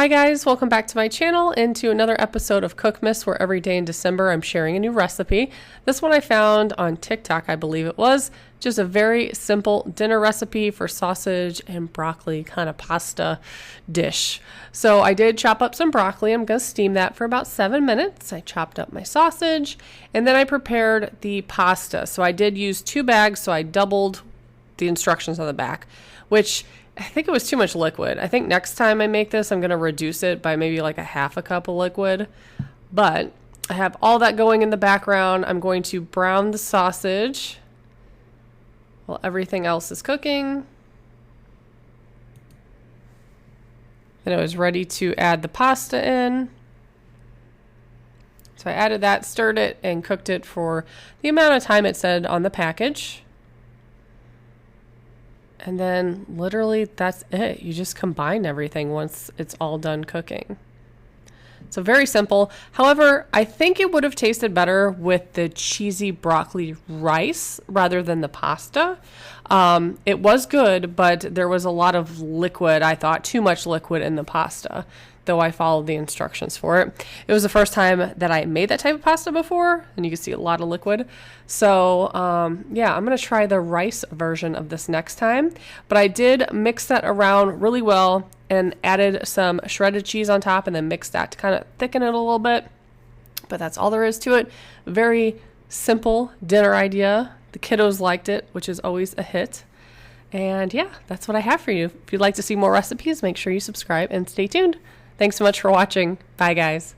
Hi guys, welcome back to my channel and to another episode of Cookmas, where every day in December I'm sharing a new recipe. This one I found on TikTok, I believe it was. Just a very simple dinner recipe for sausage and broccoli kind of pasta dish. So I did chop up some broccoli. I'm going to steam that for about 7 minutes. I chopped up my sausage and then I prepared the pasta. So I did use 2 bags, so I doubled the instructions on the back, which I think it was too much liquid. I think next time I make this, I'm going to reduce it by maybe like a half a cup of liquid. But I have all that going in the background. I'm going to brown the sausage while everything else is cooking. Then I was ready to add the pasta in. So I added that, stirred it, and cooked it for the amount of time it said on the package. And then literally that's it. You just combine everything once it's all done cooking. So very simple. However, I think it would have tasted better with the cheesy broccoli rice rather than the pasta. It was good, but there was a lot of liquid. I thought too much liquid in the pasta, though I followed the instructions for it. It was the first time that I made that type of pasta before, and you can see a lot of liquid. So yeah, I'm going to try the rice version of this next time. But I did mix that around really well and added some shredded cheese on top and then mixed that to kind of thicken it a little bit. But that's all there is to it. Very simple dinner idea. The kiddos liked it, which is always a hit. And yeah, that's what I have for you. If you'd like to see more recipes, make sure you subscribe and stay tuned. Thanks so much for watching. Bye, guys.